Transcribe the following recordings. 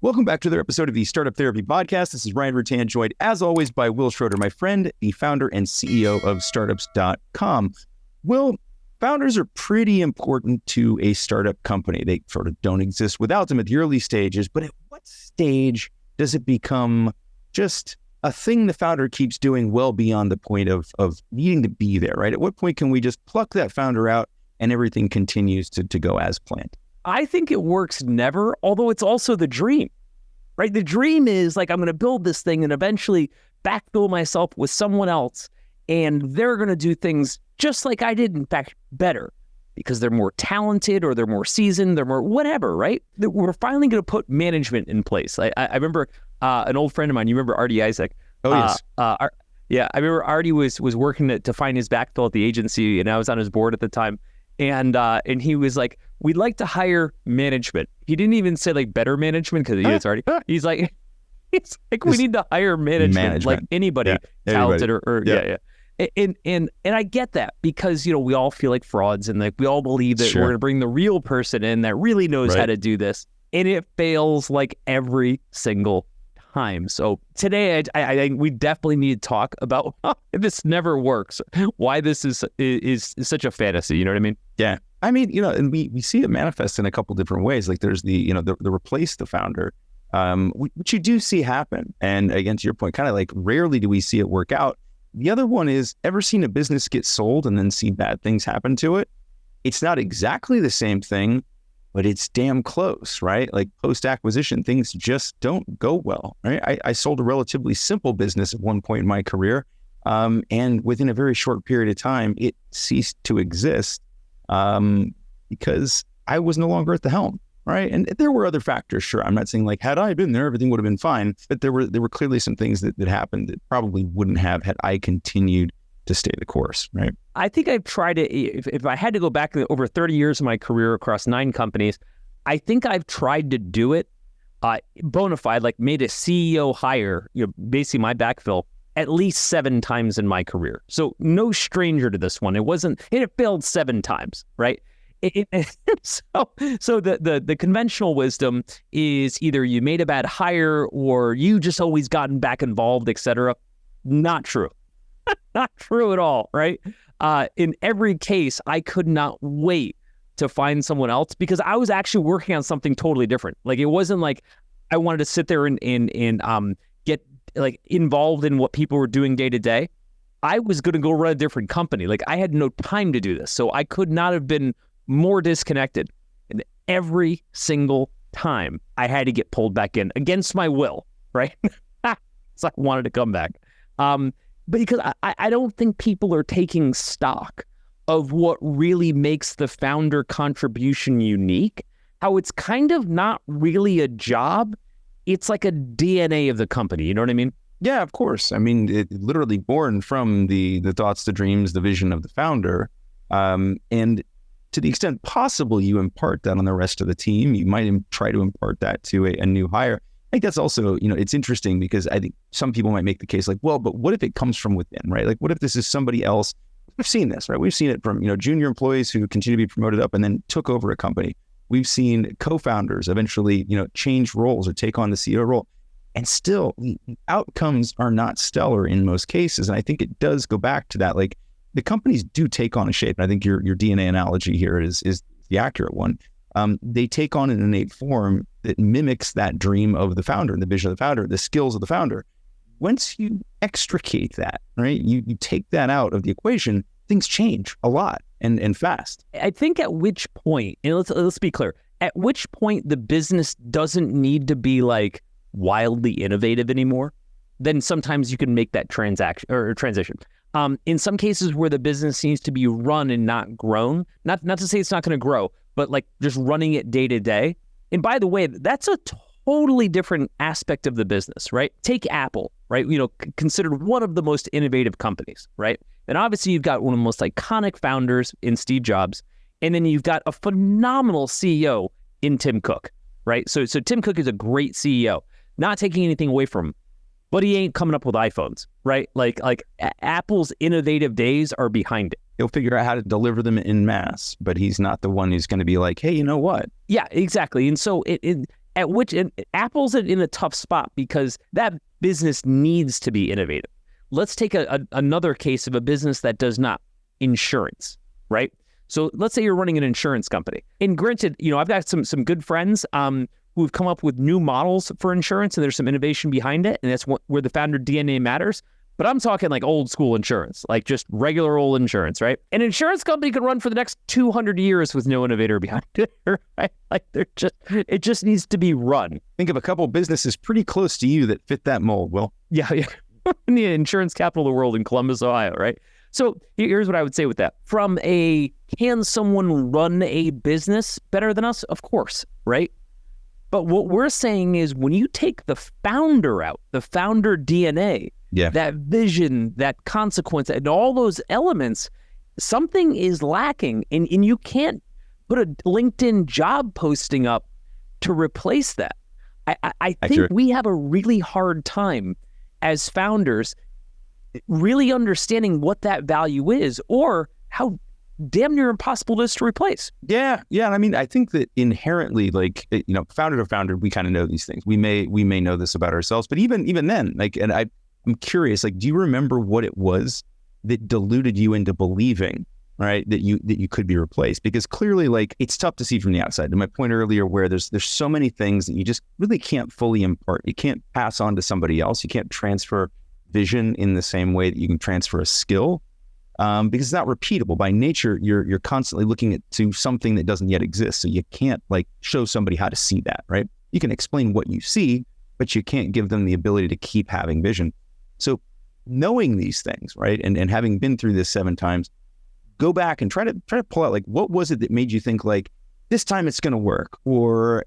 Welcome back to another episode of the Startup Therapy Podcast. This is Ryan Rutan, joined as always by Wil Schroter, my friend, the founder and CEO of startups.com. Will, founders are pretty important to a startup company. They sort of don't exist without them at the early stages, but at what stage does it become just a thing the founder keeps doing well beyond the point of needing to be there, right? At what point can we just pluck that founder out and everything continues to go as planned? I think it works never, although it's also the dream, right? The dream is like, I'm going to build this thing and eventually backfill myself with someone else, and they're going to do things just like I did, in fact, better, because they're more talented or they're more seasoned, they're more whatever, right? We're finally going to put management in place. I remember an old friend of mine, you remember Artie Isaac? Oh, yes. Yeah, I remember Artie was working to find his backfill at the agency, and I was on his board at the time. And he was like, we'd like to hire management. He didn't even say like better management, because it's already, he's like, we need to hire management. Like anybody talented or yeah. And I get that, because, you know, we all feel like frauds, and like we all believe that we're going to bring the real person in that really knows how to do this. And it fails like every single time. So today, I we definitely need to talk about if this never works, why this is such a fantasy. You know what I mean? Yeah. I mean, you know, and we see it manifest in a couple different ways. Like there's the replace the founder, which you do see happen. And again, to your point, kind of like rarely do we see it work out. The other one is, ever seen a business get sold and then see bad things happen to it? It's not exactly the same thing, but it's damn close, right? Like post-acquisition, things just don't go well, right? I sold a relatively simple business at one point in my career, and within a very short period of time, it ceased to exist because I was no longer at the helm, right? And there were other factors, sure. I'm not saying like, had I been there, everything would have been fine, but there were clearly some things that happened that probably wouldn't have had I continued to stay the course, right? I think I've tried to, if I had to go back over 30 years of my career across 9 companies, I think I've tried to do it bona fide, like made a CEO hire, you know, basically my backfill, at least 7 times in my career. So no stranger to this one. It failed 7 times, right? So the conventional wisdom is either you made a bad hire or you just always gotten back involved, et cetera. Not true. Not true at all, right? In every case, I could not wait to find someone else, because I was actually working on something totally different. Like, it wasn't like I wanted to sit there and get like involved in what people were doing day to day. I was going to go run a different company. Like, I had no time to do this, so I could not have been more disconnected. And every single time, I had to get pulled back in against my will, right? So I wanted to come back. But because I don't think people are taking stock of what really makes the founder contribution unique, how it's kind of not really a job. It's like a DNA of the company. You know what I mean? Yeah, of course. I mean, it literally born from the thoughts, the dreams, the vision of the founder. And to the extent possible, you impart that on the rest of the team. You might try to impart that to a new hire. I think that's also, you know, it's interesting, because I think some people might make the case like, well, but what if it comes from within, right? Like, what if this is somebody else? We've seen this, right? We've seen it from, you know, junior employees who continue to be promoted up and then took over a company. We've seen co-founders eventually, you know, change roles or take on the CEO role. And still, the outcomes are not stellar in most cases. And I think it does go back to that. Like, the companies do take on a shape. And I think your DNA analogy here is the accurate one. They take on an innate form that mimics that dream of the founder and the vision of the founder, the skills of the founder. Once you extricate that, right, you take that out of the equation, things change a lot and fast. I think at which point, and let's be clear, at which point the business doesn't need to be like wildly innovative anymore, then sometimes you can make that transition. In some cases where the business needs to be run and not grown, not to say it's not going to grow, but like just running it day to day. And by the way, that's a totally different aspect of the business, right? Take Apple, right? You know, considered one of the most innovative companies, right? And obviously you've got one of the most iconic founders in Steve Jobs, and then you've got a phenomenal CEO in Tim Cook, right? So Tim Cook is a great CEO, not taking anything away from him, but he ain't coming up with iPhones, right? Like Apple's innovative days are behind it. He'll figure out how to deliver them in mass, but he's not the one who's going to be like, hey, you know what? Yeah, exactly. And so at which and Apple's in a tough spot because that business needs to be innovative. Let's take another case of a business that does not, insurance, right? So let's say you're running an insurance company. And granted, I've got some good friends who've come up with new models for insurance, and there's some innovation behind it, and that's where the founder DNA matters. But I'm talking like old school insurance, like just regular old insurance, right? An insurance company could run for the next 200 years with no innovator behind it, right? Like it just needs to be run. Think of a couple of businesses pretty close to you that fit that mold, Will. Yeah. In the insurance capital of the world in Columbus, Ohio, right? So here's what I would say with that. From can someone run a business better than us? Of course, right? But what we're saying is when you take the founder out, the founder DNA, that vision, that consequence, and all those elements, something is lacking. And you can't put a LinkedIn job posting up to replace that. I think we have a really hard time as founders really understanding what that value is or how damn near impossible it is to replace. Yeah. I mean, I think that inherently, like, founder to founder, we kind of know these things. We may know this about ourselves, but even then, like, and I'm curious, like, do you remember what it was that deluded you into believing, right, that you could be replaced? Because clearly, like, it's tough to see from the outside. To my point earlier, where there's so many things that you just really can't fully impart. You can't pass on to somebody else. You can't transfer vision in the same way that you can transfer a skill, because it's not repeatable. By nature, you're constantly looking to something that doesn't yet exist. So you can't like show somebody how to see that, right? You can explain what you see, but you can't give them the ability to keep having vision. So knowing these things, right, and having been through this 7 times, go back and try to pull out, like, what was it that made you think, like, this time it's going to work, or,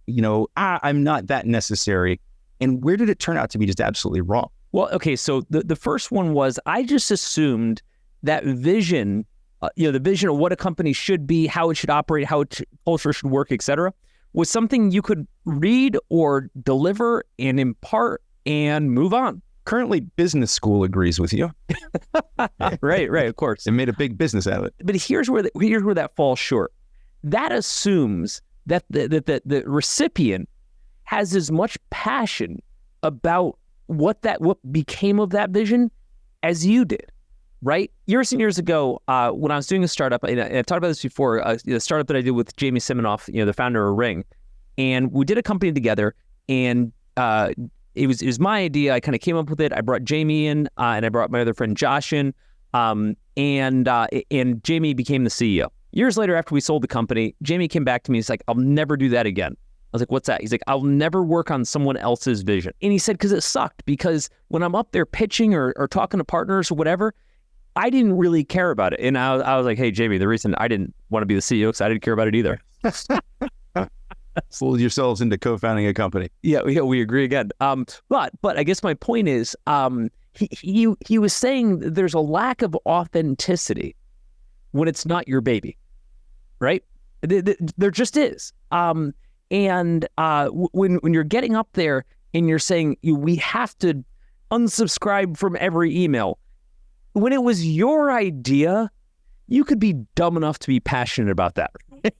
I'm not that necessary, and where did it turn out to be just absolutely wrong? Well, okay, so the first one was I just assumed that vision, the vision of what a company should be, how it should operate, how culture should work, et cetera, was something you could read or deliver and impart and move on. Currently, business school agrees with you. Right, of course. It made a big business out of it. But here's where that falls short. That assumes that the recipient has as much passion about what became of that vision as you did, right? Years and years ago, when I was doing a startup, and I've talked about this before, the startup that I did with Jamie Siminoff, the founder of Ring, and we did a company together, and it was my idea. I kind of came up with it. I brought Jamie in, and I brought my other friend Josh in, and Jamie became the CEO. Years later, after we sold the company, Jamie came back to me. He's like, "I'll never do that again." I was like, "What's that?" He's like, "I'll never work on someone else's vision." And he said, because it sucked, because when I'm up there pitching or talking to partners or whatever, I didn't really care about it. And I was like, "Hey, Jamie, the reason I didn't want to be the CEO because I didn't care about it either." Fooled yourselves into co-founding a company. Yeah, we agree again. But I guess my point is, he was saying there's a lack of authenticity when it's not your baby, right? There just is. And when you're getting up there and you're saying we have to unsubscribe from every email, when it was your idea, you could be dumb enough to be passionate about that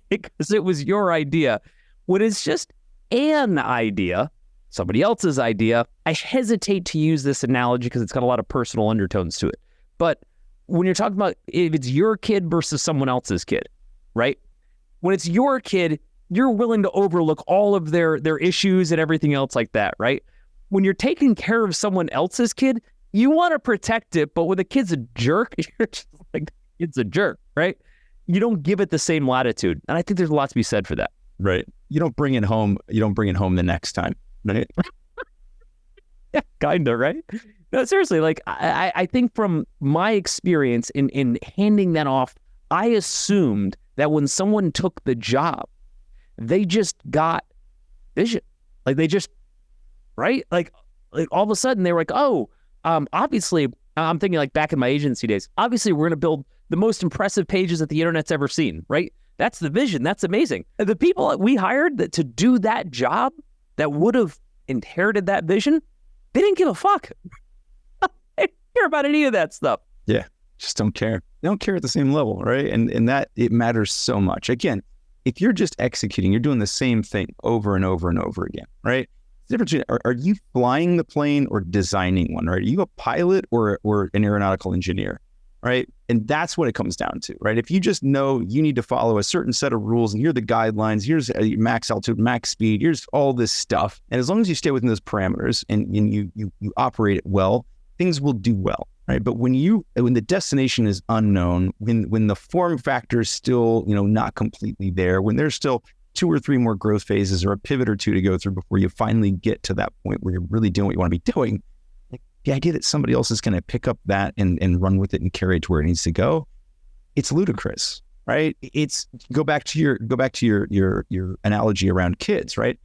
because it was your idea. When it's just an idea, somebody else's idea, I hesitate to use this analogy because it's got a lot of personal undertones to it. But when you're talking about if it's your kid versus someone else's kid, right? When it's your kid, you're willing to overlook all of their issues and everything else like that, right? When you're taking care of someone else's kid, you want to protect it, but when the kid's a jerk, you're just like, it's a jerk, right? You don't give it the same latitude. And I think there's a lot to be said for that. Right. You don't bring it home the next time, right? Yeah, kind of, right? No, seriously, like I think from my experience in handing that off, I assumed that when someone took the job, they just got vision. Like they just, right? Like all of a sudden they were like, oh, obviously, I'm thinking like back in my agency days, obviously we're going to build the most impressive pages that the internet's ever seen, right? That's the vision. That's amazing. The people that we hired to do that job that would have inherited that vision, they didn't give a fuck. They didn't care about any of that stuff. Yeah, just don't care. They don't care at the same level, right? And that it matters so much. Again, if you're just executing, you're doing the same thing over and over and over again, right? The difference between, are you flying the plane or designing one, right? Are you a pilot or an aeronautical engineer, right? And that's what it comes down to, right? If you just know you need to follow a certain set of rules and here are the guidelines, here's max altitude, max speed, here's all this stuff. And as long as you stay within those parameters and you operate it well, things will do well, right? But when the destination is unknown, when the form factor is still, not completely there, when there's still 2 or 3 more growth phases or a pivot or 2 to go through before you finally get to that point where you're really doing what you want to be doing, the idea that somebody else is going to pick up that and run with it and carry it to where it needs to go, it's ludicrous, right? It's go back to your analogy around kids, right?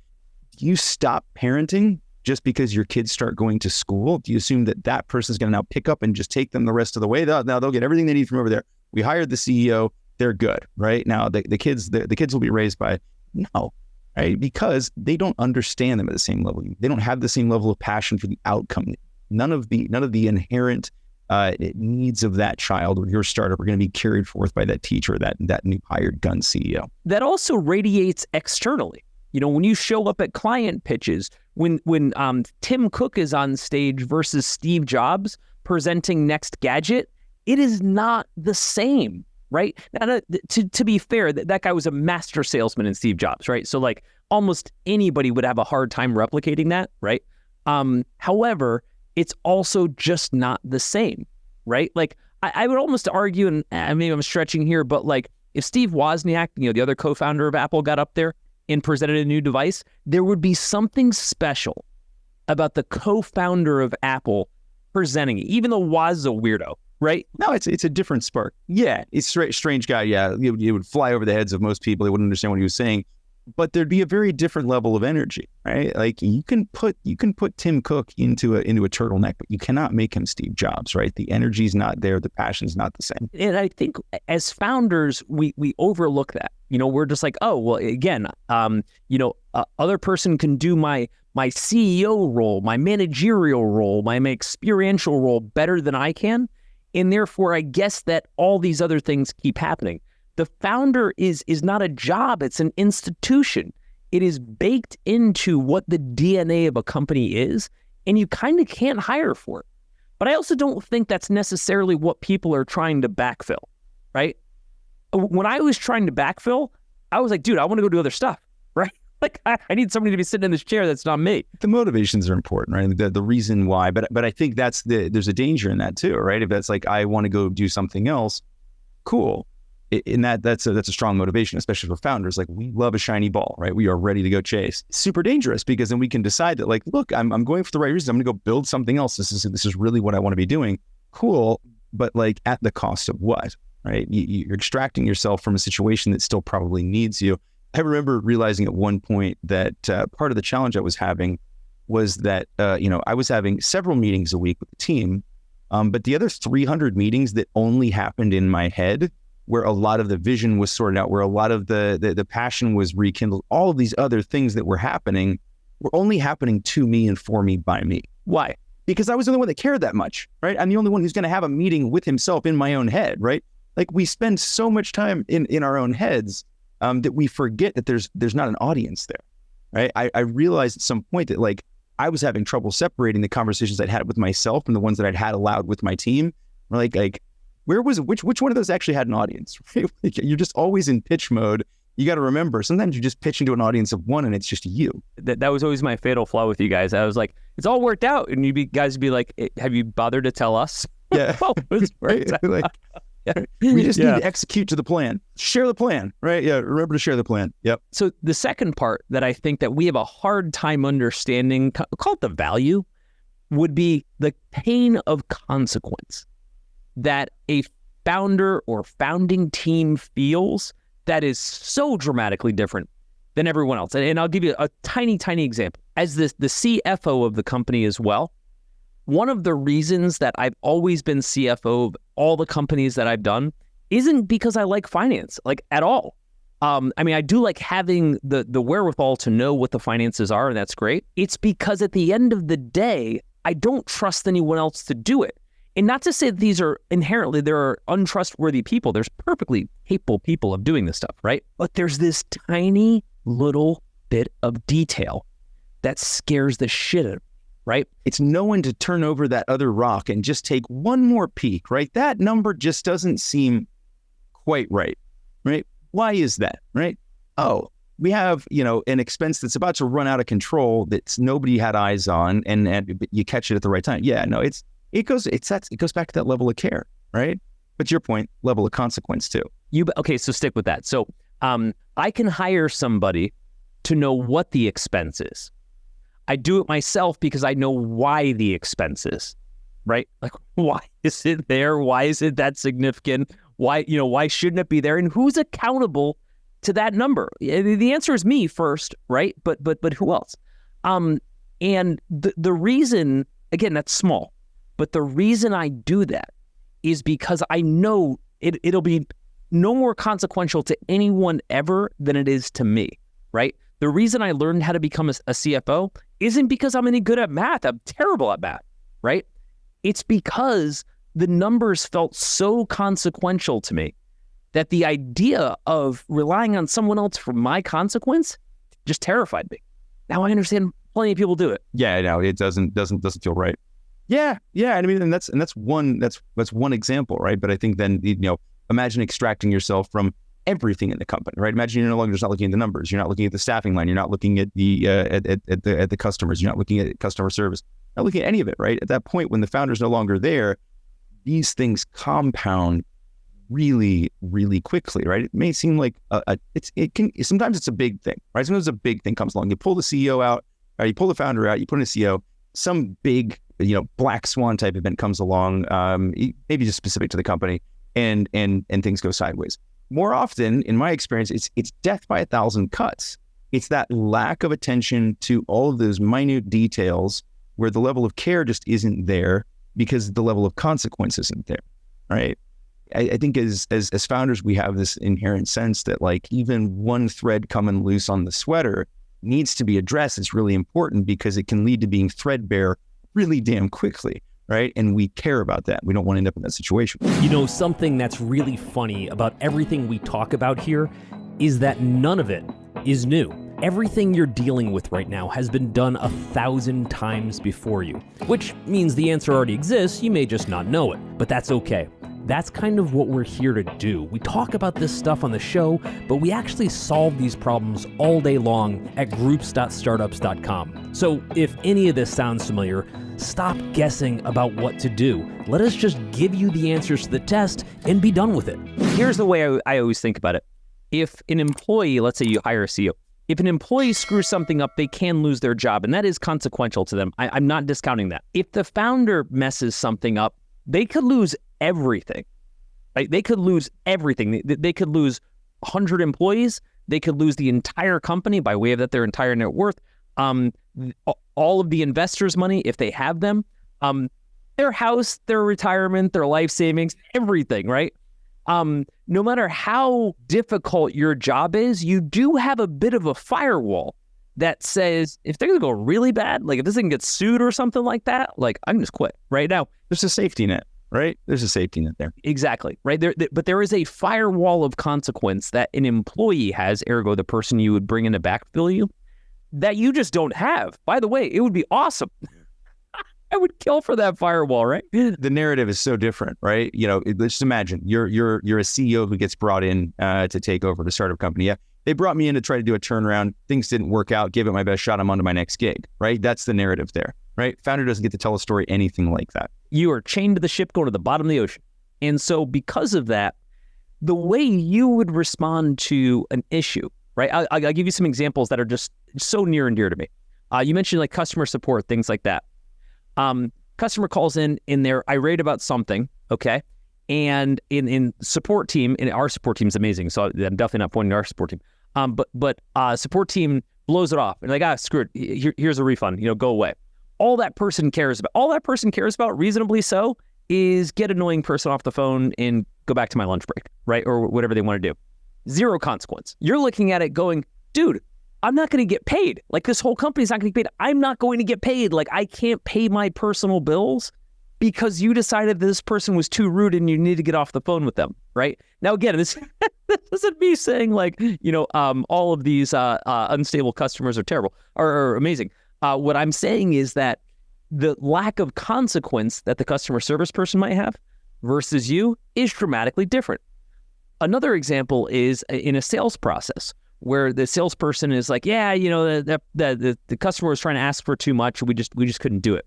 Do you stop parenting just because your kids start going to school? Do you assume that person is going to now pick up and just take them the rest of the way? Now they'll get everything they need from over there. We hired the CEO; they're good, right? Now the kids will be raised by no, right? Because they don't understand them at the same level. They don't have the same level of passion for the outcome. None of the inherent needs of that child or your startup are going to be carried forth by that teacher or that new hired gun CEO. That also radiates externally. When you show up at client pitches, when Tim Cook is on stage versus Steve Jobs presenting next gadget, it is not the same, right? Now, to be fair, that guy was a master salesman in Steve Jobs, right? So like almost anybody would have a hard time replicating that, right? However, it's also just not the same, right? Like I would almost argue, and maybe I'm stretching here, but like if Steve Wozniak, the other co-founder of Apple, got up there and presented a new device, there would be something special about the co-founder of Apple presenting it, even though Woz is a weirdo, right? No, it's a different spark. Yeah, it's a strange guy. Yeah, it would fly over the heads of most people. They wouldn't understand what he was saying. But there'd be a very different level of energy, right? Like you can put Tim Cook into a turtleneck, but you cannot make him Steve Jobs, right? The energy's not there, the passion's not the same. And I think as founders, we overlook that. We're just like, oh, well, again, other person can do my CEO role, my managerial role, my experiential role better than I can, and therefore I guess that all these other things keep happening. The founder is not a job, it's an institution. It is baked into what the DNA of a company is, and you kind of can't hire for it. But I also don't think that's necessarily what people are trying to backfill, right? When I was trying to backfill, I was like, dude, I want to go do other stuff, right? Like, I need somebody to be sitting in this chair that's not me. The motivations are important, right? The reason why, but I think there's a danger in that too, right? If that's like, I want to go do something else, cool. And that's a strong motivation, especially for founders. Like, we love a shiny ball, right? We are ready to go chase. Super dangerous, because then we can decide that, like, look, I'm going for the right reasons. I'm going to go build something else. This is really what I want to be doing. Cool, but like at the cost of what, right? You're extracting yourself from a situation that still probably needs you. I remember realizing at one point that part of the challenge I was having was that I was having several meetings a week with the team, but the other 300 meetings that only happened in my head, where a lot of the vision was sorted out, where a lot of the passion was rekindled, all of these other things that were happening were only happening to me and for me by me. Why? Because I was the only one that cared that much, right? I'm the only one who's going to have a meeting with himself in my own head, right? Like, we spend so much time in our own heads that we forget that there's not an audience there, right? I realized at some point that, like, I was having trouble separating the conversations I'd had with myself and the ones that I'd had aloud with my team. Like, which one of those actually had an audience, right? Like, you're just always in pitch mode. You got to remember, sometimes you just pitch into an audience of one and it's just you. That was always my fatal flaw with you guys. I was like, it's all worked out. And guys would be like, have you bothered to tell us? Yeah. Oh, it's worked out. Like, we just need to execute to the plan. Share the plan, right? Yeah, remember to share the plan. Yep. So the second part that I think that we have a hard time understanding, call it the value, would be the pain of consequence that a founder or founding team feels that is so dramatically different than everyone else. And I'll give you a tiny, tiny example. As the CFO of the company as well, one of the reasons that I've always been CFO of all the companies that I've done isn't because I like finance, like, at all. I do like having the wherewithal to know what the finances are, and that's great. It's because at the end of the day, I don't trust anyone else to do it. And not to say that these are inherently, there are untrustworthy people. There's perfectly capable people of doing this stuff, right? But there's this tiny little bit of detail that scares the shit out of me, right? It's knowing to turn over that other rock and just take one more peek, right? That number just doesn't seem quite right? Why is that, right? Oh, we have, an expense that's about to run out of control that nobody had eyes on, and you catch it at the right time. Yeah, no, it goes back to that level of care, right? But to your point, level of consequence too. Okay, so stick with that. So I can hire somebody to know what the expense is. I do it myself because I know why the expense is, right? Like, why is it there? Why is it that significant? Why shouldn't it be there? And who's accountable to that number? The answer is me first, right? But who else? And the reason, again, that's small, but the reason I do that is because I know it'll be no more consequential to anyone ever than it is to me, right? The reason I learned how to become a CFO isn't because I'm any good at math. I'm terrible at math, right? It's because the numbers felt so consequential to me that the idea of relying on someone else for my consequence just terrified me. Now I understand plenty of people do it. Yeah, no, it doesn't feel right. Yeah. I mean, and that's one example, right? But I think then, imagine extracting yourself from everything in the company, right? Imagine you're no longer just not looking at the numbers. You're not looking at the staffing line. You're not looking at the at the customers. You're not looking at customer service. You're not looking at any of it, right? At that point, when the founder's no longer there, these things compound really, really quickly, right? It may seem like sometimes it's a big thing, right? Sometimes a big thing comes along. You pull the CEO out, or you pull the founder out, you put in a CEO, some big, black swan type event comes along, maybe just specific to the company, and things go sideways. More often, in my experience, it's death by 1,000 cuts. It's that lack of attention to all of those minute details where the level of care just isn't there because the level of consequence isn't there, right? I think as founders, we have this inherent sense that like even one thread coming loose on the sweater needs to be addressed. It's really important because it can lead to being threadbare really damn quickly, right? And we care about that. We don't want to end up in that situation. Something that's really funny about everything we talk about here is that none of it is new. Everything you're dealing with right now has been done 1,000 times before you, which means the answer already exists. You may just not know it, but that's okay. That's kind of what we're here to do. We talk about this stuff on the show, but we actually solve these problems all day long at groups.startups.com. So if any of this sounds familiar, stop guessing about what to do. Let us just give you the answers to the test and be done with it. Here's the way I always think about it. If an employee, let's say you hire a CEO, if an employee screws something up, they can lose their job, and that is consequential to them. I'm not discounting that. If the founder messes something up, they could lose everything, right? They could lose everything. They could lose 100 employees. They could lose the entire company by way of that, their entire net worth, all of the investors' money, if they have them, their house, their retirement, their life savings, everything, right? No matter how difficult your job is, you do have a bit of a firewall that says, if they're going to go really bad, like if this thing gets sued or something like that, like I can just quit right now. There's a safety net, right? There's a safety net there. Exactly, right? But there is a firewall of consequence that an employee has, ergo the person you would bring in to backfill you, that you just don't have. By the way, it would be awesome. I would kill for that firewall, right? The narrative is so different, right? Let's just imagine you're a CEO who gets brought in to take over the startup company. Yeah, they brought me in to try to do a turnaround. Things didn't work out. Give it my best shot. I'm on to my next gig, right? That's the narrative there, right? Founder doesn't get to tell a story anything like that. You are chained to the ship going to the bottom of the ocean. And so because of that, the way you would respond to an issue, right? I'll give you some examples that are just so near and dear to me. You mentioned like customer support, things like that. Customer calls in they're irate about something, okay? And in support team, and our support team is amazing, so I'm definitely not pointing to our support team. But support team blows it off. And like, screw it, here's a refund, go away. All that person cares about, reasonably so, is get annoying person off the phone and go back to my lunch break, right? Or whatever they want to do. Zero consequence. You're looking at it going, dude, I'm not going to get paid. Like this whole company's not going to get paid. I'm not going to get paid. Like I can't pay my personal bills because you decided this person was too rude and you need to get off the phone with them, right? Now, again, this isn't me saying like, all of these unstable customers are terrible or amazing. What I'm saying is that the lack of consequence that the customer service person might have versus you is dramatically different. Another example is in a sales process where the salesperson is like, the customer was trying to ask for too much. We just couldn't do it.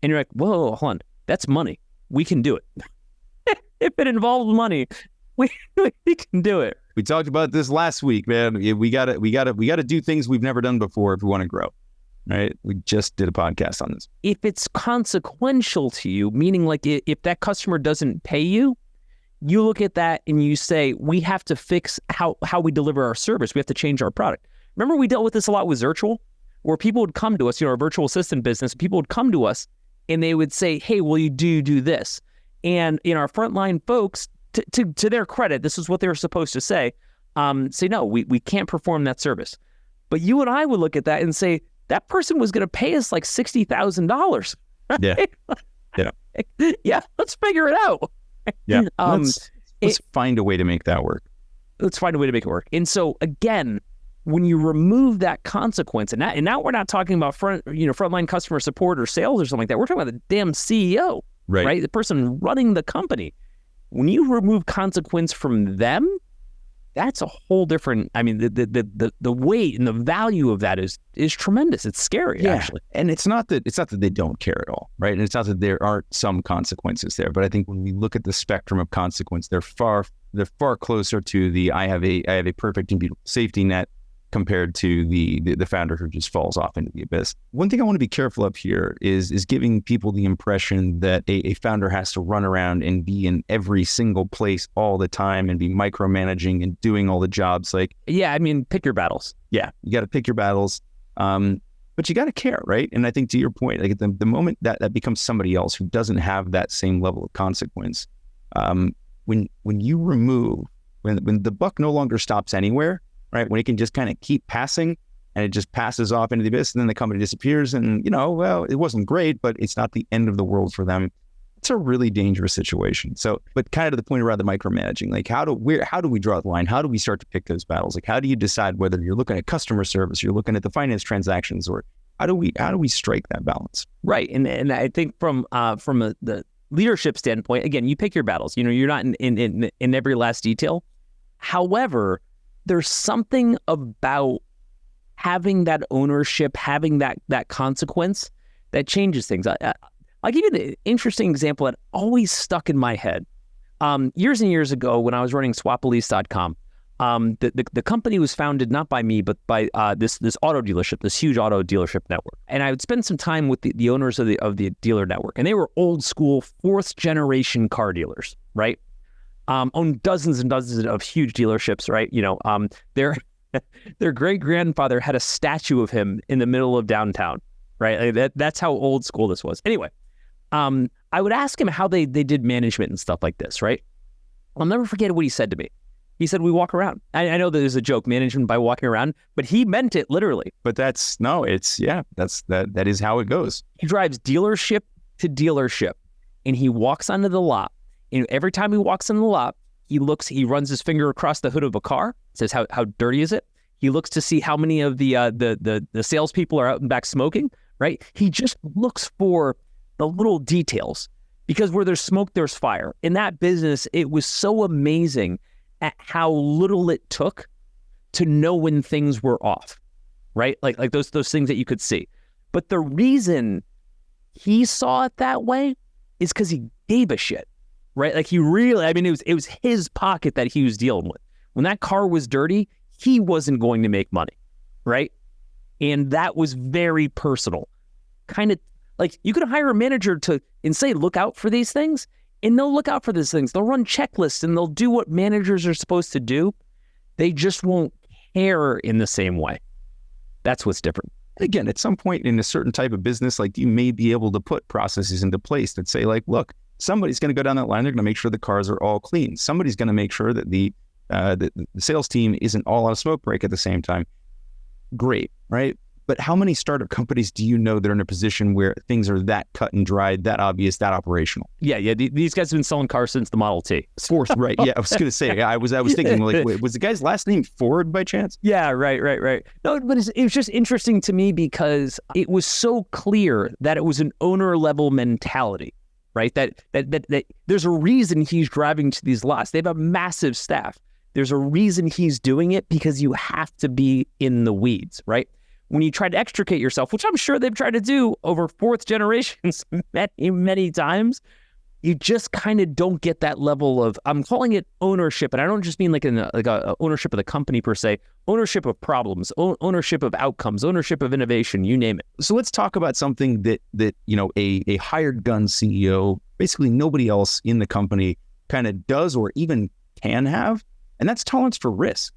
And you're like, whoa, hold on. That's money. We can do it. If it involves money, we can do it. We talked about this last week, man. We gotta do things we've never done before if we want to grow. Right? We just did a podcast on this. If it's consequential to you, meaning like if that customer doesn't pay you, you look at that and you say, we have to fix how we deliver our service. We have to change our product. Remember, we dealt with this a lot with Zirtual, where people would come to us, our virtual assistant business, people would come to us and they would say, hey, will you do this? And our frontline folks, to their credit, this is what they were supposed to say no, we can't perform that service. But you and I would look at that and say, that person was going to pay us like $60,000. Yeah. Yeah, let's figure it out. Yeah. Let's find a way to make that work. Let's find a way to make it work. And so again, when you remove that consequence, and now we're not talking about frontline customer support or sales or something like that. We're talking about the damn CEO, right? The person running the company. When you remove consequence from them, that's a whole different. I mean, the weight and the value of that is tremendous. It's scary, actually. And it's not that they don't care at all, right? And it's not that there aren't some consequences there. But I think when we look at the spectrum of consequence, they're far closer to the I have a perfect and beautiful safety net compared to the founder who just falls off into the abyss. One thing I want to be careful of here is giving people the impression that a founder has to run around and be in every single place all the time and be micromanaging and doing all the jobs. Like, yeah, I mean, pick your battles. Yeah, you got to pick your battles, but you got to care, right? And I think to your point, like the moment that becomes somebody else who doesn't have that same level of consequence, when you remove, when the buck no longer stops anywhere, right? When it can just kind of keep passing and it just passes off into the abyss and then the company disappears and, well, it wasn't great, but it's not the end of the world for them. It's a really dangerous situation. So, but kind of to the point around the micromanaging, like how do we draw the line? How do we start to pick those battles? Like, how do you decide whether you're looking at customer service, you're looking at the finance transactions, or how do we strike that balance? Right. And I think from the leadership standpoint, again, you pick your battles. You're not in every last detail. However, there's something about having that ownership, having that consequence that changes things. I'll give you an interesting example that always stuck in my head. Years and years ago, when I was running swapolice.com, the company was founded not by me, but by this auto dealership, this huge auto dealership network. And I would spend some time with the owners of the dealer network, and they were old school, fourth generation car dealers, right? Owned dozens and dozens of huge dealerships, right? Their great grandfather had a statue of him in the middle of downtown, right? That's how old school this was. Anyway, I would ask him how they did management and stuff like this, right? I'll never forget what he said to me. He said, we walk around. I know there's a joke, management by walking around, but he meant it literally. But that is how it goes. He drives dealership to dealership and he walks onto the lot. And every time he walks on the lot, he runs his finger across the hood of a car, says, how dirty is it? He looks to see how many of the salespeople are out and back smoking, right? He just looks for the little details, because where there's smoke, there's fire. In that business, it was so amazing at how little it took to know when things were off, right? Like those things that you could see. But the reason he saw it that way is because he gave a shit. Right? Like it was his pocket that he was dealing with. When that car was dirty, he wasn't going to make money. Right? And that was very personal. Kind of like you could hire a manager and say, look out for these things, and they'll look out for these things. They'll run checklists and they'll do what managers are supposed to do. They just won't care in the same way. That's what's different. Again, at some point in a certain type of business, like you may be able to put processes into place that say, like, look, somebody's going to go down that line. They're going to make sure the cars are all clean. Somebody's going to make sure that the sales team isn't all on a smoke break at the same time. Great, right? But how many startup companies do you know that are in a position where things are that cut and dried, that obvious, that operational? Yeah. These guys have been selling cars since the Model T. Fourth, right? Yeah, I was going to say. I was thinking, like, wait, was the guy's last name Ford by chance? Yeah, right. No, but it was just interesting to me because it was so clear that it was an owner level mentality, right? That there's a reason he's driving to these lots. They have a massive staff. There's a reason he's doing it because you have to be in the weeds, right? When you try to extricate yourself, which I'm sure they've tried to do over fourth generations many times, you just kind of don't get that level of, I'm calling it ownership. And I don't just mean like a ownership of the company per se, ownership of problems, ownership of outcomes, ownership of innovation, you name it. So let's talk about something that a hired gun CEO, basically nobody else in the company kind of does or even can have. And that's tolerance for risk,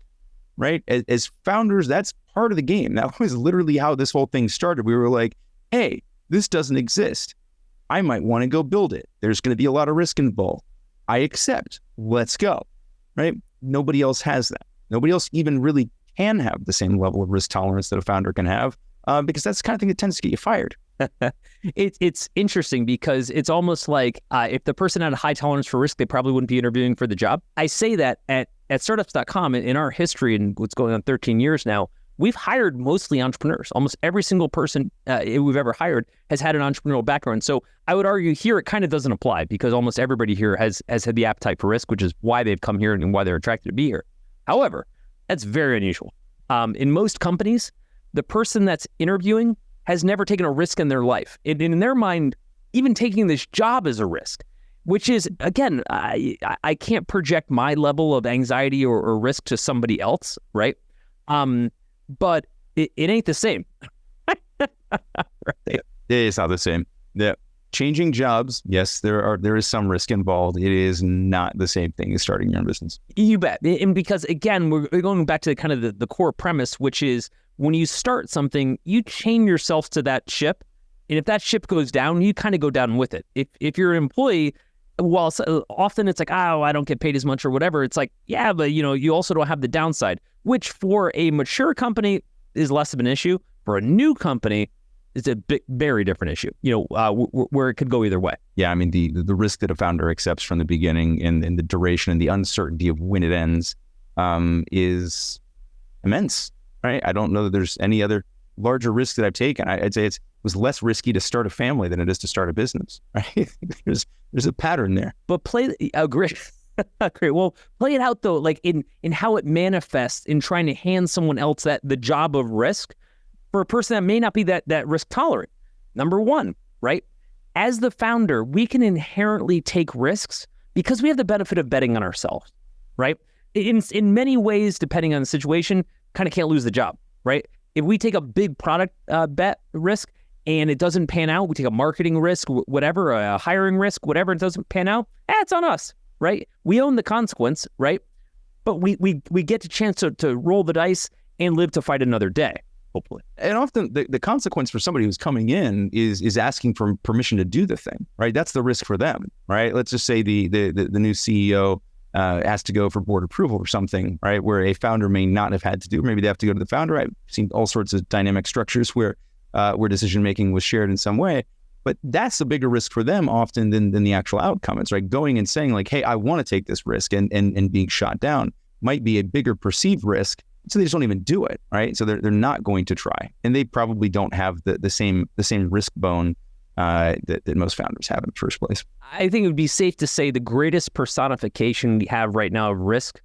right? As founders, that's part of the game. That was literally how this whole thing started. We were like, hey, this doesn't exist. I might want to go build it. There's going to be a lot of risk involved. I accept. Let's go, right? Nobody else has that. Nobody else even really can have the same level of risk tolerance that a founder can have because that's the kind of thing that tends to get you fired. It's interesting because it's almost like if the person had a high tolerance for risk, they probably wouldn't be interviewing for the job. I say that at startups.com, in our history and what's going on 13 years now, we've hired mostly entrepreneurs. Almost every single person we've ever hired has had an entrepreneurial background. So I would argue here it kind of doesn't apply because almost everybody here has had the appetite for risk, which is why they've come here and why they're attracted to be here. However, that's very unusual. In most companies, the person that's interviewing has never taken a risk in their life. In their mind, even taking this job is a risk, which is, again, I can't project my level of anxiety or risk to somebody else, right? But it ain't the same. Right. It's not the same. Yeah. Changing jobs, yes, there is some risk involved. It is not the same thing as starting your own business. You bet. And because, again, we're going back to kind of the core premise, which is when you start something, you chain yourself to that ship. And if that ship goes down, you kind of go down with it. If you're an employee, well, often it's like, oh, I don't get paid as much or whatever. It's like, yeah, but you also don't have the downside, which for a mature company is less of an issue. For a new company, it's a very different issue, where it could go either way. Yeah, I mean, the risk that a founder accepts from the beginning and the duration and the uncertainty of when it ends is immense, right? I don't know that there's any other larger risk that I've taken. I'd say it was less risky to start a family than it is to start a business, right? There's a pattern there. But great. Great. Well, play it out though, like in how it manifests in trying to hand someone else the job of risk for a person that may not be that risk tolerant. Number one, right? As the founder, we can inherently take risks because we have the benefit of betting on ourselves, right? In many ways, depending on the situation, kind of can't lose the job, right? If we take a big product bet risk and it doesn't pan out, we take a marketing risk, whatever, a hiring risk, whatever, it doesn't pan out, it's on us, right? We own the consequence, right? But we get the chance to roll the dice and live to fight another day, hopefully. And often the consequence for somebody who's coming in is asking for permission to do the thing, right? That's the risk for them, right? Let's just say the new CEO has to go for board approval or something, right? Where a founder may not have had to do, maybe they have to go to the founder. I've seen all sorts of dynamic structures where decision-making was shared in some way, but that's a bigger risk for them often than the actual outcome. It's right. Going and saying like, hey, I want to take this risk and being shot down might be a bigger perceived risk. So they just don't even do it, right? So they're not going to try. And they probably don't have the same risk bone that most founders have in the first place. I think it would be safe to say the greatest personification we have right now of risk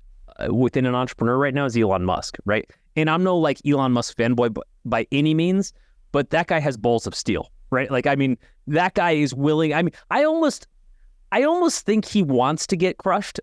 within an entrepreneur right now is Elon Musk, right? And I'm no like Elon Musk fanboy by any means, but that guy has balls of steel, right? Like, I mean, that guy is willing. I mean, I almost think he wants to get crushed.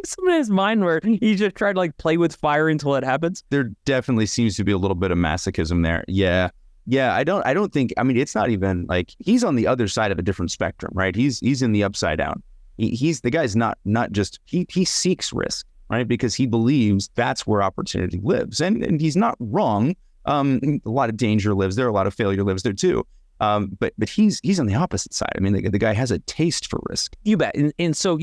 Something in his mind where he just tried to like play with fire until it happens. There definitely seems to be a little bit of masochism there. Yeah. I don't think, I mean, it's not even like he's on the other side of a different spectrum, right? He's in the upside down. He's the guy's not just, he seeks risk, right? Because he believes that's where opportunity lives. And he's not wrong. A lot of danger lives there. A lot of failure lives there too. But he's on the opposite side. I mean, the guy has a taste for risk. You bet. And so,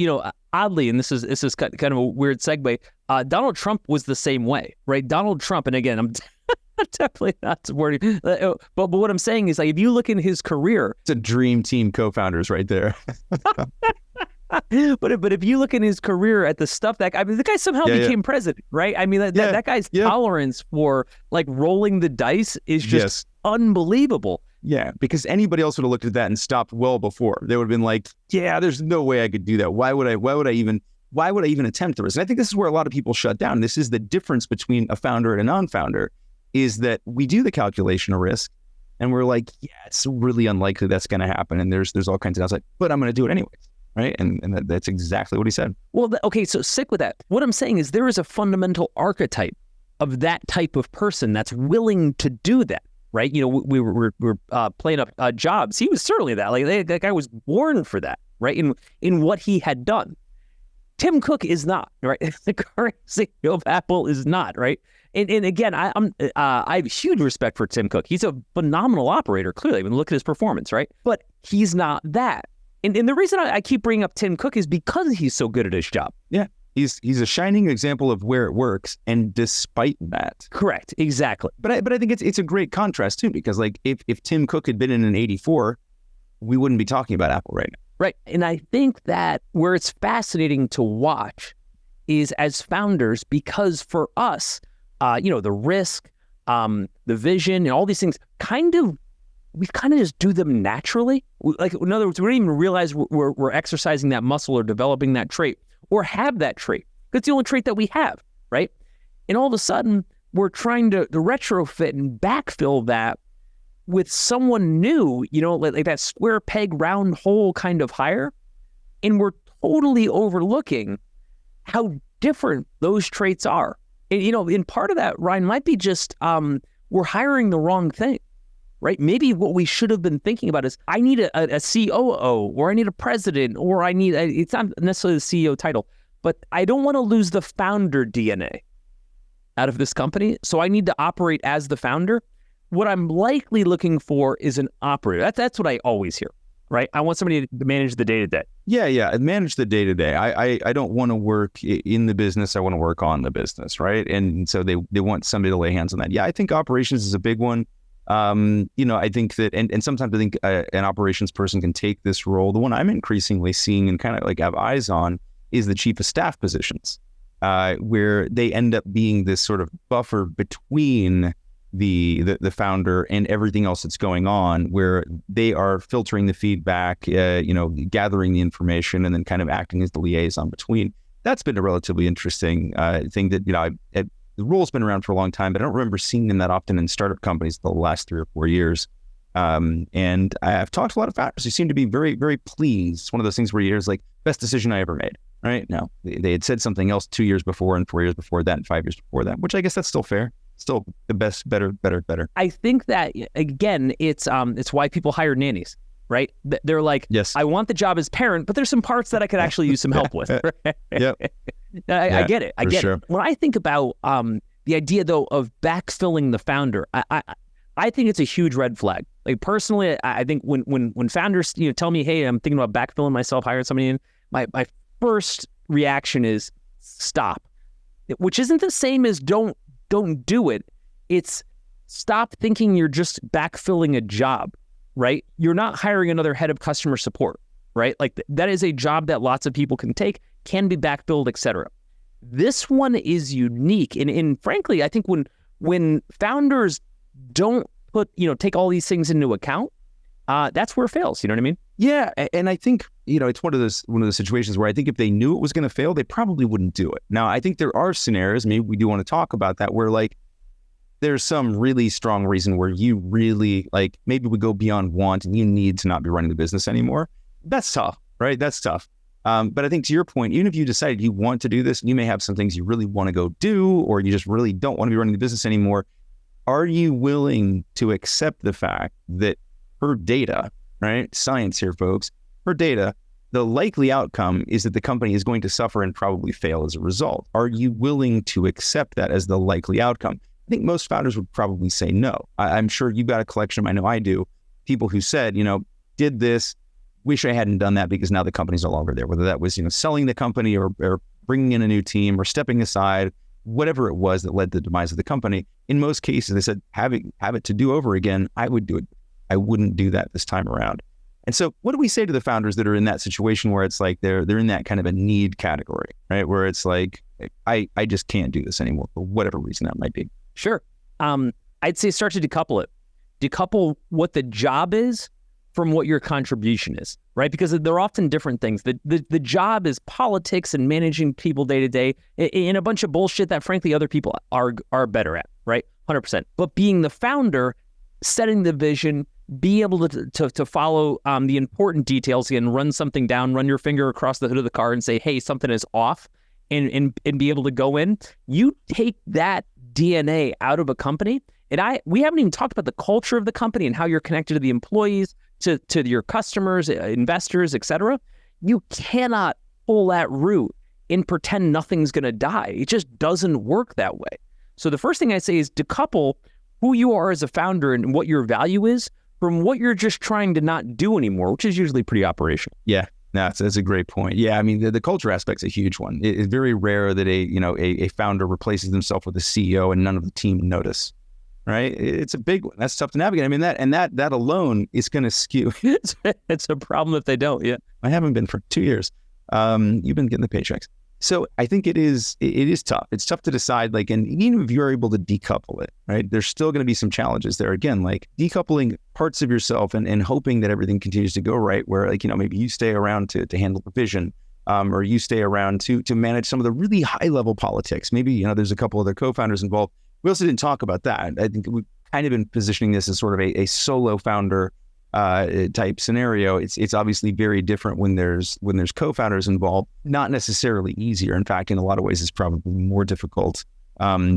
oddly, and this is kind of a weird segue, Donald Trump was the same way, right? Donald Trump, and again, Definitely not supporting. But what I'm saying is, like, if you look in his career, It's a dream team co-founders right there. but if you look in his career at the stuff that, I mean, the guy somehow became president, right? I mean, that guy's tolerance for like rolling the dice is just unbelievable. Yeah, because anybody else would have looked at that and stopped well before. They would have been like, yeah, there's no way I could do that. Why would I even attempt the risk? And I think this is where a lot of people shut down. This is the difference between a founder and a non-founder, is that we do the calculation of risk and we're like, yeah, it's really unlikely that's going to happen. And there's all kinds of downside, but I'm going to do it anyways. Right. And that's exactly what he said. Well, okay, so stick with that. What I'm saying is there is a fundamental archetype of that type of person that's willing to do that. Right. You know, we were playing up Jobs. He was certainly that. Like, that guy was born for that. Right. In what he had done. Tim Cook is not. Right. The current CEO of Apple is not. Right. And again, I have huge respect for Tim Cook. He's a phenomenal operator, clearly. I mean, look at his performance. Right. But he's not that. And the reason I keep bringing up Tim Cook is because he's so good at his job. Yeah. He's a shining example of where it works, and despite that. Correct. Exactly. But I think it's a great contrast too, because like if Tim Cook had been in an 84, we wouldn't be talking about Apple right now. Right. And I think that where it's fascinating to watch is as founders, because for us, the risk, the vision, and all these things we kind of just do them naturally. Like, in other words, we don't even realize we're exercising that muscle or developing that trait or have that trait. It's the only trait that we have, right? And all of a sudden, we're trying to retrofit and backfill that with someone new, like that square peg, round hole kind of hire. And we're totally overlooking how different those traits are. And, in part of that, Ryan, might be just we're hiring the wrong thing. Right? Maybe what we should have been thinking about is I need a COO, or I need a president, or it's not necessarily the CEO title, but I don't want to lose the founder DNA out of this company. So I need to operate as the founder. What I'm likely looking for is an operator. That's what I always hear, right? I want somebody to manage the day-to-day. Yeah. Manage the day-to-day. I don't want to work in the business. I want to work on the business, right? And so they want somebody to lay hands on that. Yeah, I think operations is a big one. I think that, and sometimes I think an operations person can take this role. The one I'm increasingly seeing and kind of like have eyes on is the chief of staff positions, where they end up being this sort of buffer between the founder and everything else that's going on, where they are filtering the feedback, gathering the information, and then kind of acting as the liaison between. That's been a relatively interesting thing that, the role's been around for a long time, but I don't remember seeing them that often in startup companies the last 3 or 4 years. And I've talked to a lot of founders who seem to be very, very pleased. It's one of those things where you hear is like, best decision I ever made, right? Now, they had said something else 2 years before and 4 years before that and 5 years before that, which I guess that's still fair. Still the best, better. I think that, again, it's why people hire nannies, right? They're like, yes, I want the job as parent, but there's some parts that I could actually use some help with. Yep. I get it. I get sure. it. When I think about the idea, though, of backfilling the founder, I think it's a huge red flag. Like, personally, I think when founders tell me, hey, I'm thinking about backfilling myself, hiring somebody in, my first reaction is stop, which isn't the same as don't do it. It's stop thinking you're just backfilling a job, right? You're not hiring another head of customer support, right? Like, that is a job that lots of people can take, can be backfilled, etc. This one is unique. And frankly, I think when founders don't take all these things into account, that's where it fails. You know what I mean? Yeah. And I think, it's one of those situations where I think if they knew it was going to fail, they probably wouldn't do it. Now, I think there are scenarios, maybe we do want to talk about that, where like there's some really strong reason where you really like, maybe we go beyond want and you need to not be running the business anymore. That's tough, right? That's tough. But I think to your point, even if you decided you want to do this, you may have some things you really want to go do, or you just really don't want to be running the business anymore. Are you willing to accept the fact that per data, right? Science here, folks, per data, the likely outcome is that the company is going to suffer and probably fail as a result. Are you willing to accept that as the likely outcome? I think most founders would probably say no. I'm sure you've got a collection, I know I do, people who said, did this, wish I hadn't done that because now the company's no longer there, whether that was, selling the company or bringing in a new team or stepping aside, whatever it was that led to the demise of the company. In most cases, they said, have it to do over again, I would do it. I wouldn't do that this time around. And so what do we say to the founders that are in that situation where it's like they're in that kind of a need category, right? Where it's like, I just can't do this anymore for whatever reason that might be. Sure. I'd say start to decouple it. Decouple what the job is from what your contribution is, right? Because they're often different things. The job is politics and managing people day to day in a bunch of bullshit that frankly other people are better at, right? 100%. But being the founder, setting the vision, be able to follow the important details and run something down, run your finger across the hood of the car and say, hey, something is off, and be able to go in. You take that DNA out of a company, and we haven't even talked about the culture of the company and how you're connected to the employees, to your customers, investors, etc. You cannot pull that route and pretend nothing's going to die. It just doesn't work that way. So the first thing I say is decouple who you are as a founder and what your value is from what you're just trying to not do anymore, which is usually pretty operational. Yeah, no, that's a great point. Yeah, I mean, the culture aspect's a huge one. It's very rare that a founder replaces themselves with a CEO and none of the team notice. Right? It's a big one. That's tough to navigate. I mean, that alone is going to skew. It's a problem if they don't. Yeah. I haven't been for 2 years. You've been getting the paychecks. So I think it is tough. It's tough to decide, like, and even if you're able to decouple it, right, there's still going to be some challenges there. Again, like decoupling parts of yourself and hoping that everything continues to go right, where like, maybe you stay around to handle the vision, or you stay around to manage some of the really high level politics. Maybe, there's a couple other co-founders involved. We also didn't talk about that. I think we've kind of been positioning this as sort of a solo founder type scenario. It's obviously very different when there's co-founders involved. Not necessarily easier. In fact, in a lot of ways, it's probably more difficult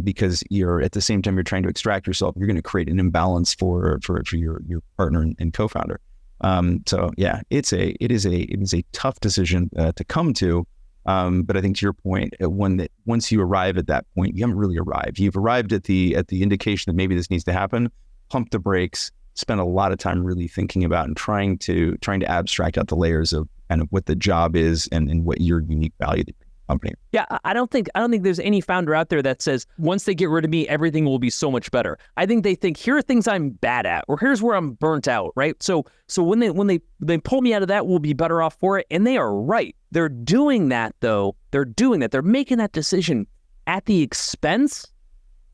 because you're at the same time you're trying to extract yourself. You're going to create an imbalance for your partner and co-founder. So yeah, it is a tough decision to come to. But I think to your point, once you arrive at that point, you haven't really arrived. You've arrived at the indication that maybe this needs to happen. Pump the brakes. Spend a lot of time really thinking about and trying to abstract out the layers of kind of what the job is and what your unique value to the company. Yeah, I don't think there's any founder out there that says once they get rid of me, everything will be so much better. I think they think here are things I'm bad at, or here's where I'm burnt out, right? So when they pull me out of that, we'll be better off for it. And they are right. They're doing that though. They're making that decision at the expense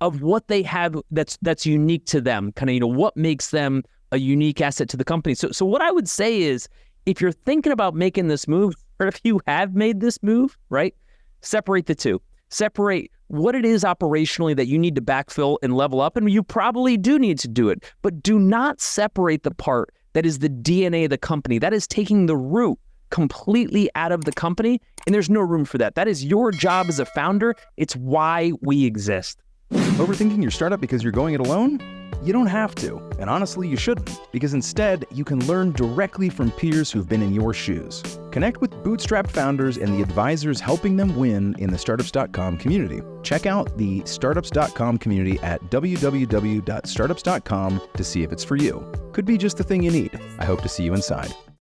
of what they have that's unique to them, kind of, what makes them a unique asset to the company. So what I would say is, if you're thinking about making this move, or if you have made this move, right, separate the two. Separate what it is operationally that you need to backfill and level up, and you probably do need to do it, but do not separate the part that is the DNA of the company. That is taking the root completely out of the company, and there's no room for that. That is your job as a founder. It's why we exist. Overthinking your startup because you're going it alone? You don't have to, and honestly, you shouldn't, because instead, you can learn directly from peers who've been in your shoes. Connect with bootstrapped founders and the advisors helping them win in the Startups.com community. Check out the Startups.com community at www.startups.com to see if it's for you. Could be just the thing you need. I hope to see you inside.